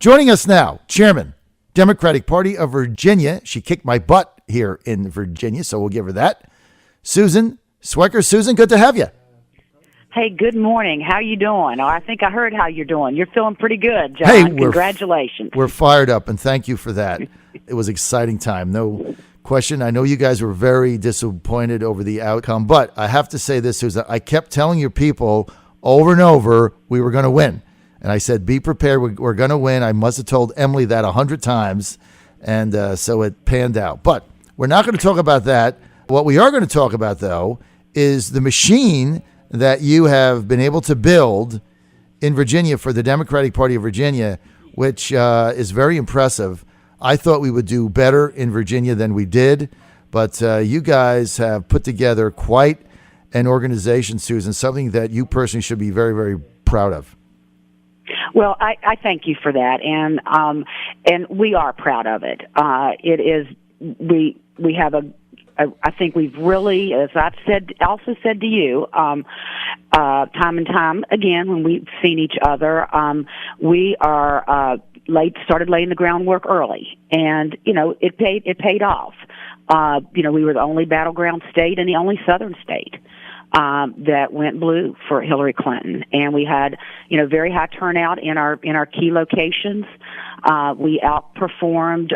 Joining us now, Chairman, Democratic Party of Virginia. She kicked my butt here in Virginia, so we'll give her that. Susan Swecker. Susan, good to have you. Hey, good morning. How you doing? Oh, I think I heard how you're doing. You're feeling pretty good, John. Hey, congratulations. We're fired up, and thank you for that. It was an exciting time, no question. I know you guys were very disappointed over the outcome, but I have to say this, Susan. I kept telling your people over and over we were going to win. And I said, be prepared. We're going to win. I must have told Emily that 100 times, and so it panned out. But we're not going to talk about that. What we are going to talk about, though, is the machine that you have been able to build in Virginia for the Democratic Party of Virginia, which is very impressive. I thought we would do better in Virginia than we did, but you guys have put together quite an organization, Susan, something that you personally should be very, very proud of. Well, I thank you for that, and we are proud of it. It is we have I think we've really, as I've also said to you, time and time again when we've seen each other, we are started laying the groundwork early, and it paid off. We were the only battleground state and the only southern state that went blue for Hillary Clinton, and we had very high turnout in our key locations. We outperformed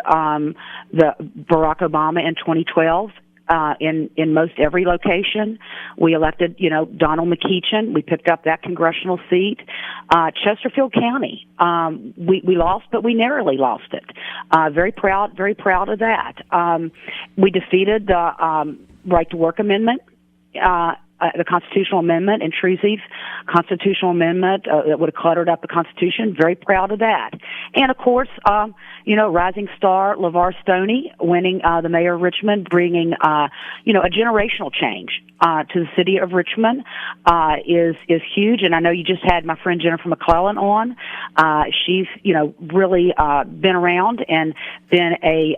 the Barack Obama in 2012. In most every location. We elected, Donald McEachin. We picked up that congressional seat. Chesterfield County, we lost, but we narrowly lost it. Very proud of that. We defeated the Right to Work Amendment, the constitutional amendment, intrusive constitutional amendment that would have cluttered up the Constitution. Very proud of that. And of course, rising star LeVar Stoney winning the mayor of Richmond, bringing a generational change to the city of Richmond is huge. And I know you just had my friend Jennifer McClellan on. She's really been around and been a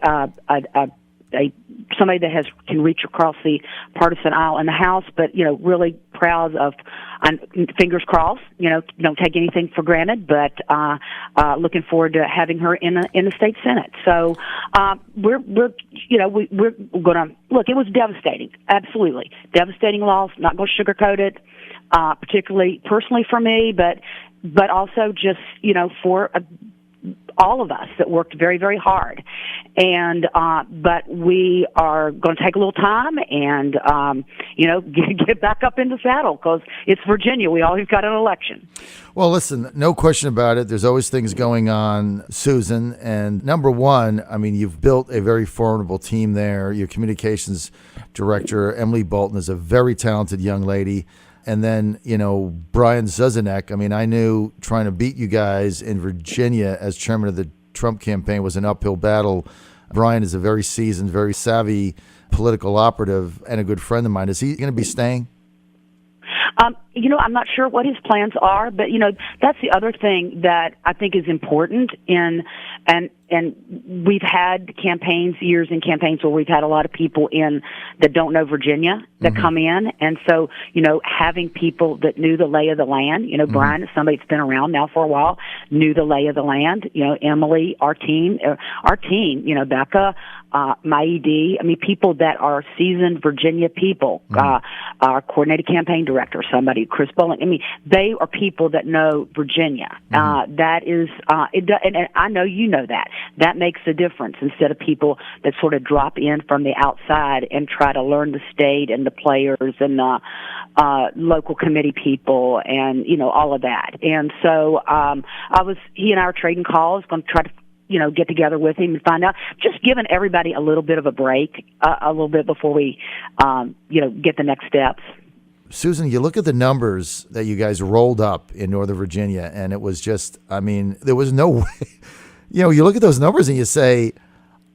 somebody that can reach across the partisan aisle in the House, but really proud of. Fingers crossed. Don't take anything for granted, but looking forward to having her in the state Senate. So we're gonna look. It was devastating, absolutely devastating loss. Not going to sugarcoat it, particularly personally for me, but also just for all of us that worked very, very hard. And but we are going to take a little time and get back up in the saddle because it's Virginia. We always got an election. Well, listen, no question about it. There's always things going on, Susan. And number one, I mean, you've built a very formidable team there. Your communications director, Emily Bolton, is a very talented young lady. And then, Brian Zuzanek, I mean, I knew trying to beat you guys in Virginia as chairman of the Trump campaign was an uphill battle. Brian is a very seasoned, very savvy political operative and a good friend of mine. Is he going to be staying? I'm not sure what his plans are, but, that's the other thing that I think is important and we've had years in campaigns where we've had a lot of people in that don't know Virginia that come in. And so, having people that knew the lay of the land, Brian is somebody that's been around now for a while, knew the lay of the land, Emily, our team, Becca, Maidi, people that are seasoned Virginia people, our coordinated campaign director, somebody, Chris Bowling. They are people that know Virginia. That is, and I know you know that. That makes a difference instead of people that sort of drop in from the outside and try to learn the state and the players and the local committee people and, all of that. And so he and I were trading calls, going to try to get together with him and find out, just giving everybody a little bit of a break, a little bit before we, get the next steps. Susan, you look at the numbers that you guys rolled up in Northern Virginia, and it was just, there was no way. You look at those numbers and you say,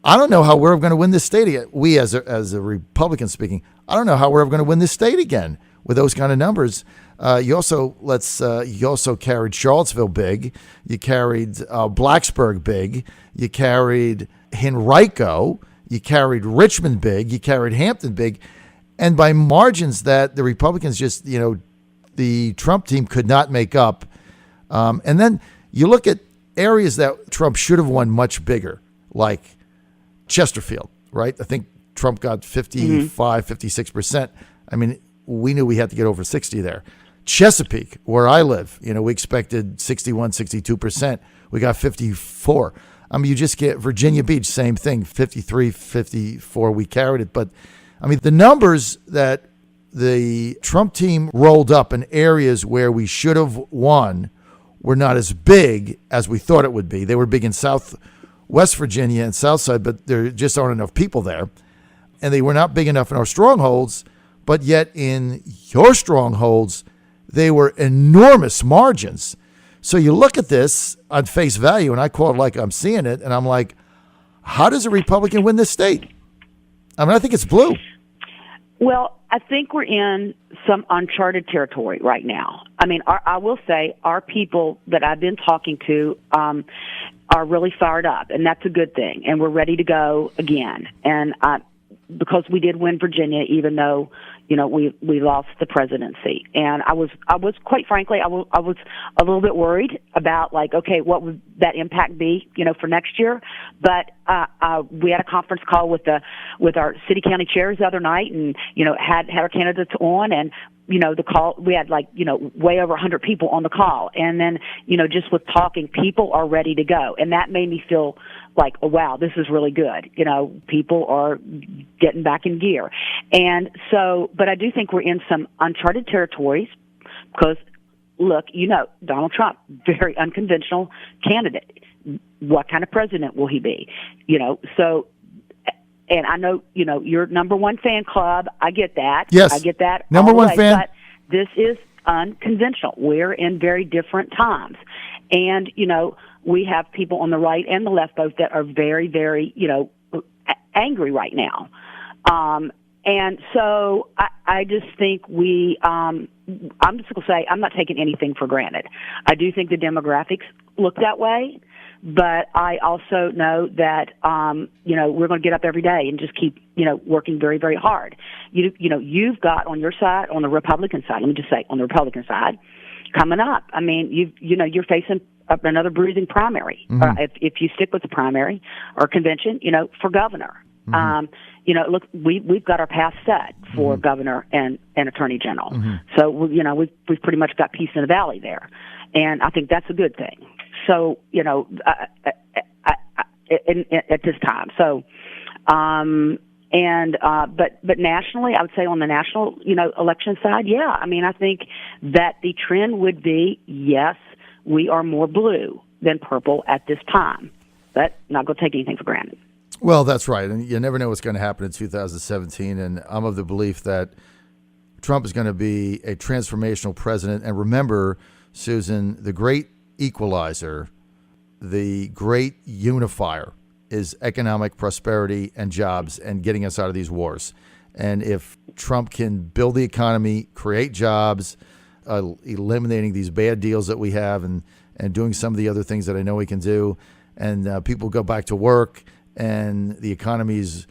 I don't know how we're going to win this state again. We, as a Republican speaking, I don't know how we're ever going to win this state again with those kind of numbers. You also carried Charlottesville big. You carried Blacksburg big. You carried Henrico. You carried Richmond big. You carried Hampton big. And by margins that the Republicans just, the Trump team could not make up. And then you look at areas that Trump should have won much bigger, like Chesterfield, right? I think Trump got 55, 56%. I mean, we knew we had to get over 60 there. Chesapeake, where I live, we expected 61, 62%. We got 54. I mean, you just get Virginia Beach, same thing, 53, 54. We carried it. But, I mean, the numbers that the Trump team rolled up in areas where we should have won were not as big as we thought it would be. They were big in West Virginia and Southside, but there just aren't enough people there. And they were not big enough in our strongholds, but yet in your strongholds, they were enormous margins. So you look at this on face value, and I call it like I'm seeing it, and I'm like, how does a Republican win this state? I mean, I think it's blue. Well, I think we're in some uncharted territory right now. I mean, I will say our people that I've been talking to are really fired up, and that's a good thing, and we're ready to go again. And because we did win Virginia, even though we lost the presidency, and I was quite frankly I was a little bit worried about okay, what would that impact be for next year? But we had a conference call with our city county chairs the other night, and had our candidates on, and the call, we had way over 100 people on the call, and then just with talking, people are ready to go, and that made me feel like, oh wow, this is really good. People are getting back in gear. And so, but I do think we're in some uncharted territories because, look, Donald Trump, very unconventional candidate. What kind of president will he be? So, and I know, your number one fan club. I get that. Yes. I get that. Number one fan. But this is unconventional. We're in very different times. And, we have people on the right and the left both that are very, very, angry right now. And so I just think I'm just going to say I'm not taking anything for granted. I do think the demographics look that way, but I also know that, we're going to get up every day and just keep, working very, very hard. You've got on your side, on the Republican side, let me just say on the Republican side, coming up, I mean, you're facing another bruising primary, if you stick with the primary or convention, for governor. Look, we've got our path set for governor and attorney general. So, we've pretty much got peace in the valley there. And I think that's a good thing. So, at this time. So, but nationally, I would say on the national, election side, yeah. I mean, I think that the trend would be, yes, we are more blue than purple at this time. But not going to take anything for granted. Well, that's right. And you never know what's going to happen in 2017. And I'm of the belief that Trump is going to be a transformational president. And remember, Susan, the great equalizer, the great unifier is economic prosperity and jobs and getting us out of these wars. And if Trump can build the economy, create jobs, eliminating these bad deals that we have and doing some of the other things that I know he can do, and people go back to work and the economy is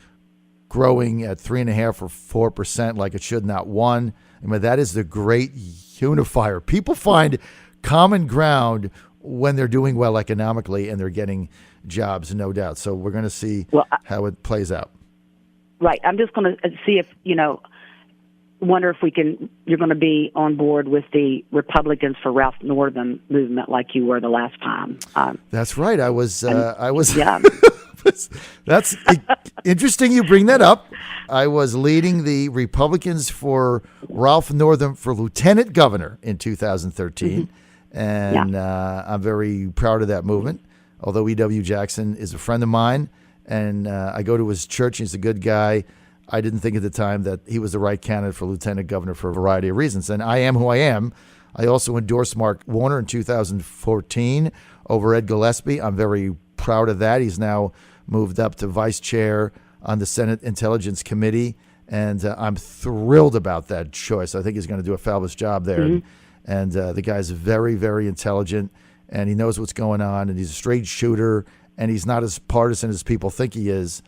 growing at 3.5% or 4% like it should, not 1%. I mean, that is the great unifier. People find common ground when they're doing well economically and they're getting jobs, no doubt. So we're going to see how it plays out. Right. I'm just going to see if, wonder if you're going to be on board with the Republicans for Ralph Northam movement like you were the last time. That's right. I was. Yeah. That's interesting you bring that up. I was leading the Republicans for Ralph Northam for lieutenant governor in 2013. And I'm very proud of that movement. Although E.W. Jackson is a friend of mine, and I go to his church, he's a good guy. I didn't think at the time that he was the right candidate for lieutenant governor for a variety of reasons. And I am who I am. I also endorsed Mark Warner in 2014 over Ed Gillespie. I'm very proud of that. He's now moved up to vice chair on the Senate Intelligence Committee, and I'm thrilled about that choice. I think he's going to do a fabulous job there. And the guy's very, very intelligent, and he knows what's going on, and he's a straight shooter, and he's not as partisan as people think he is.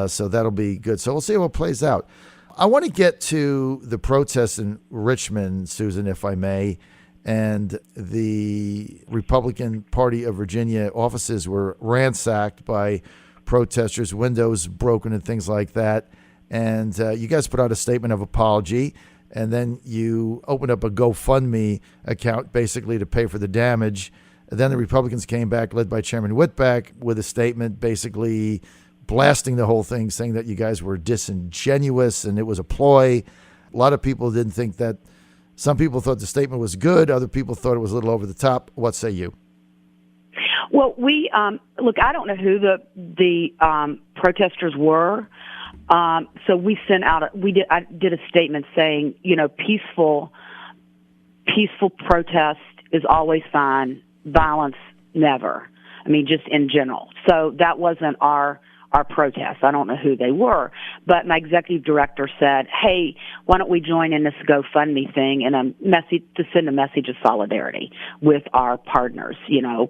So that'll be good. So we'll see how it plays out. I want to get to the protests in Richmond, Susan, if I may. and the Republican Party of Virginia offices were ransacked by protesters, windows broken and things like that. And you guys put out a statement of apology, and then you opened up a GoFundMe account basically to pay for the damage. And then the Republicans came back, led by Chairman Whitbeck, with a statement basically blasting the whole thing, saying that you guys were disingenuous and it was a ploy. A lot of people didn't think that. Some people thought the statement was good. Other people thought it was a little over the top. What say you? Well, we look. I don't know who the protesters were. So we sent out. I did a statement saying, peaceful protest is always fine. Violence, never. I mean, just in general. So that wasn't our protest. I don't know who they were, but my executive director said, "Hey, why don't we join in this GoFundMe thing and to send a message of solidarity with our partners,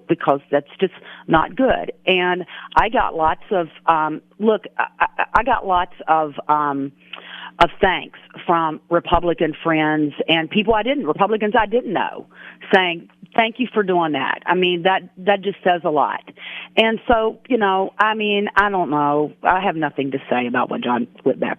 because that's just not good." And I got lots of I got lots of thanks from Republican friends and Republicans I didn't know, saying, "Thank you for doing that." I mean, that just says a lot. And so, I don't know. I have nothing to say about what John Whitbeck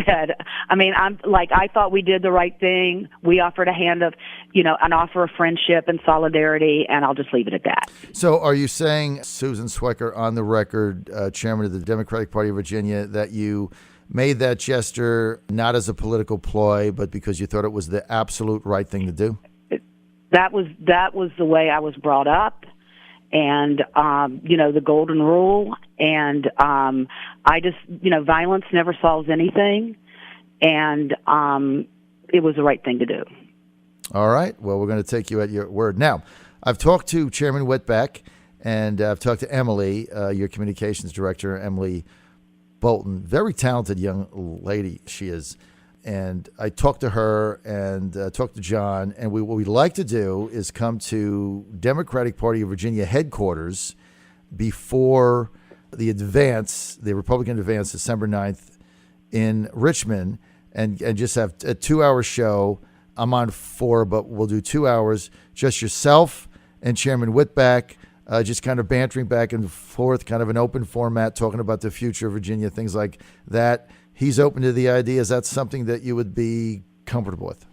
said. I mean, I thought we did the right thing. We offered a hand of, an offer of friendship and solidarity, and I'll just leave it at that. So are you saying, Susan Swecker, on the record, chairman of the Democratic Party of Virginia, that you made that gesture not as a political ploy, but because you thought it was the absolute right thing to do? That was the way I was brought up, and the golden rule. And I just, violence never solves anything, and it was the right thing to do. All right. Well, we're going to take you at your word. Now, I've talked to Chairman Whitbeck, and I've talked to Emily, your communications director, Emily Bolton. Very talented young lady she is. And I talked to her and talked to John, and what we'd like to do is come to Democratic Party of Virginia headquarters before the Republican advance, December 9th in Richmond, and just have a 2-hour show. I'm on 4, but we'll do 2 hours, just yourself and Chairman Whitbeck, just kind of bantering back and forth, kind of an open format, talking about the future of Virginia, things like that. He's open to the idea. Is that something that you would be comfortable with?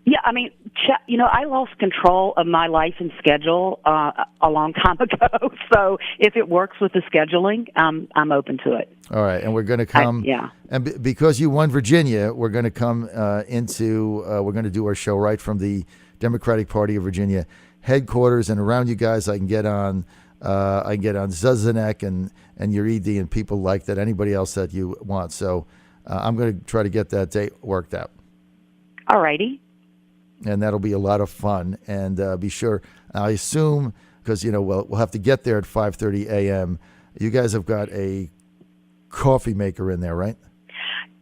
Yeah, I mean, I lost control of my life and schedule a long time ago. So if it works with the scheduling, I'm open to it. All right, and we're going to come. And because you won Virginia, we're going to come we're going to do our show right from the Democratic Party of Virginia headquarters, and around you guys, I can get on Zuzanek and your ED and people like that, anybody else that you want. So I'm going to try to get that date worked out. All righty. And that'll be a lot of fun. And be sure, I assume, because, we'll have to get there at 5:30 a.m. You guys have got a coffee maker in there, right?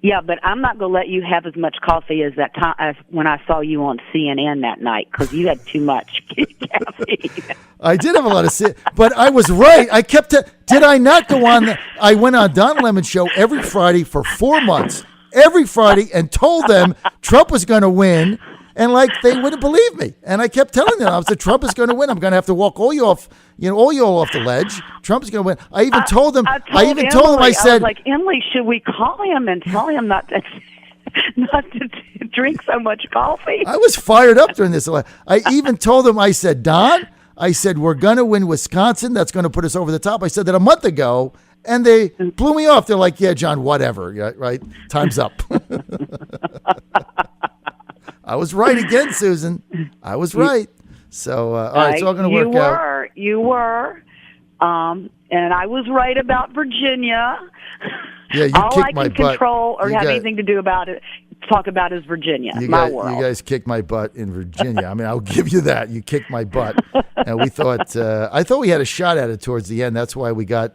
Yeah, but I'm not going to let you have as much coffee as that time as when I saw you on CNN that night, because you had too much caffeine. I did have a lot of but I was right. I kept did I not go on? I went on Don Lemon's show every Friday for 4 months, every Friday, and told them Trump was going to win, and they wouldn't believe me. And I kept telling them, I said, Trump is going to win. I'm going to have to walk all you off the ledge. Trump is going to win. I even told them. I said, Emily, should we call him and tell him not to drink so much coffee? I was fired up during this. I even told him, I said, Don, we're going to win Wisconsin. That's going to put us over the top. I said that a month ago, and they blew me off. They're like, yeah, John, whatever. Yeah, right? Time's up. I was right again, Susan. I was right. So, all right, it's all going to work out. You were. And I was right about Virginia. Yeah, you all kicked I my can butt. Control or have anything to do about it, talk about is Virginia, world. You guys kicked my butt in Virginia. I mean, I'll give you that. You kicked my butt. And we thought, I thought we had a shot at it towards the end. That's why we got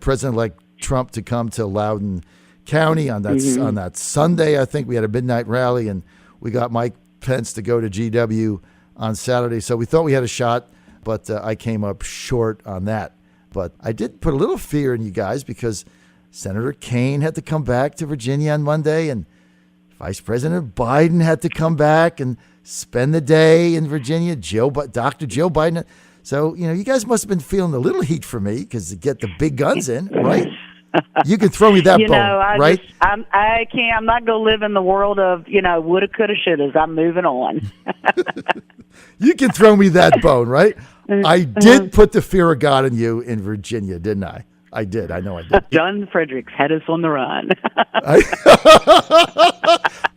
President-elect Trump to come to Loudoun County on that Sunday. I think we had a midnight rally, and we got Mike Pence to go to GW on Saturday. So we thought we had a shot, but I came up short on that. But I did put a little fear in you guys because Senator Kaine had to come back to Virginia on Monday, and Vice President Biden had to come back and spend the day in Virginia. Dr. Joe Biden. So, you guys must have been feeling a little heat for me because to get the big guns in, right? You can throw me that bone, right? I can't. I'm not going to live in the world of, woulda, coulda, shouldas. I'm moving on. You can throw me that bone, right? I did put the fear of God in you in Virginia, didn't I? I did. I know I did. John Fredericks had us on the run.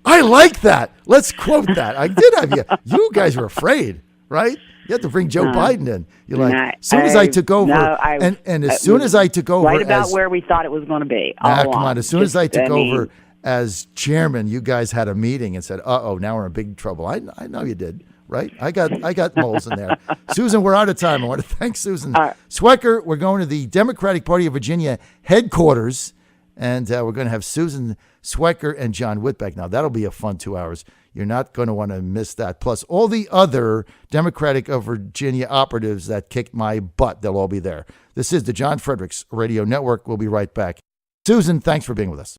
I like that. Let's quote that. I did have you. You guys were afraid, right? You had to bring Joe Biden in. You're like, as soon as I took over, and as soon as I took over, right about where we thought it was going to be. Come on. As soon as I took over as chairman, you guys had a meeting and said, now we're in big trouble. I know you did, right? I got moles in there. Susan, we're out of time. I want to thank Susan Swecker. We're going to the Democratic Party of Virginia headquarters, and we're going to have Susan Swecker and John Whitbeck. Now, that'll be a fun 2 hours. You're not going to want to miss that. Plus, all the other Democratic of Virginia operatives that kicked my butt, they'll all be there. This is the John Fredericks Radio Network. We'll be right back. Susan, thanks for being with us.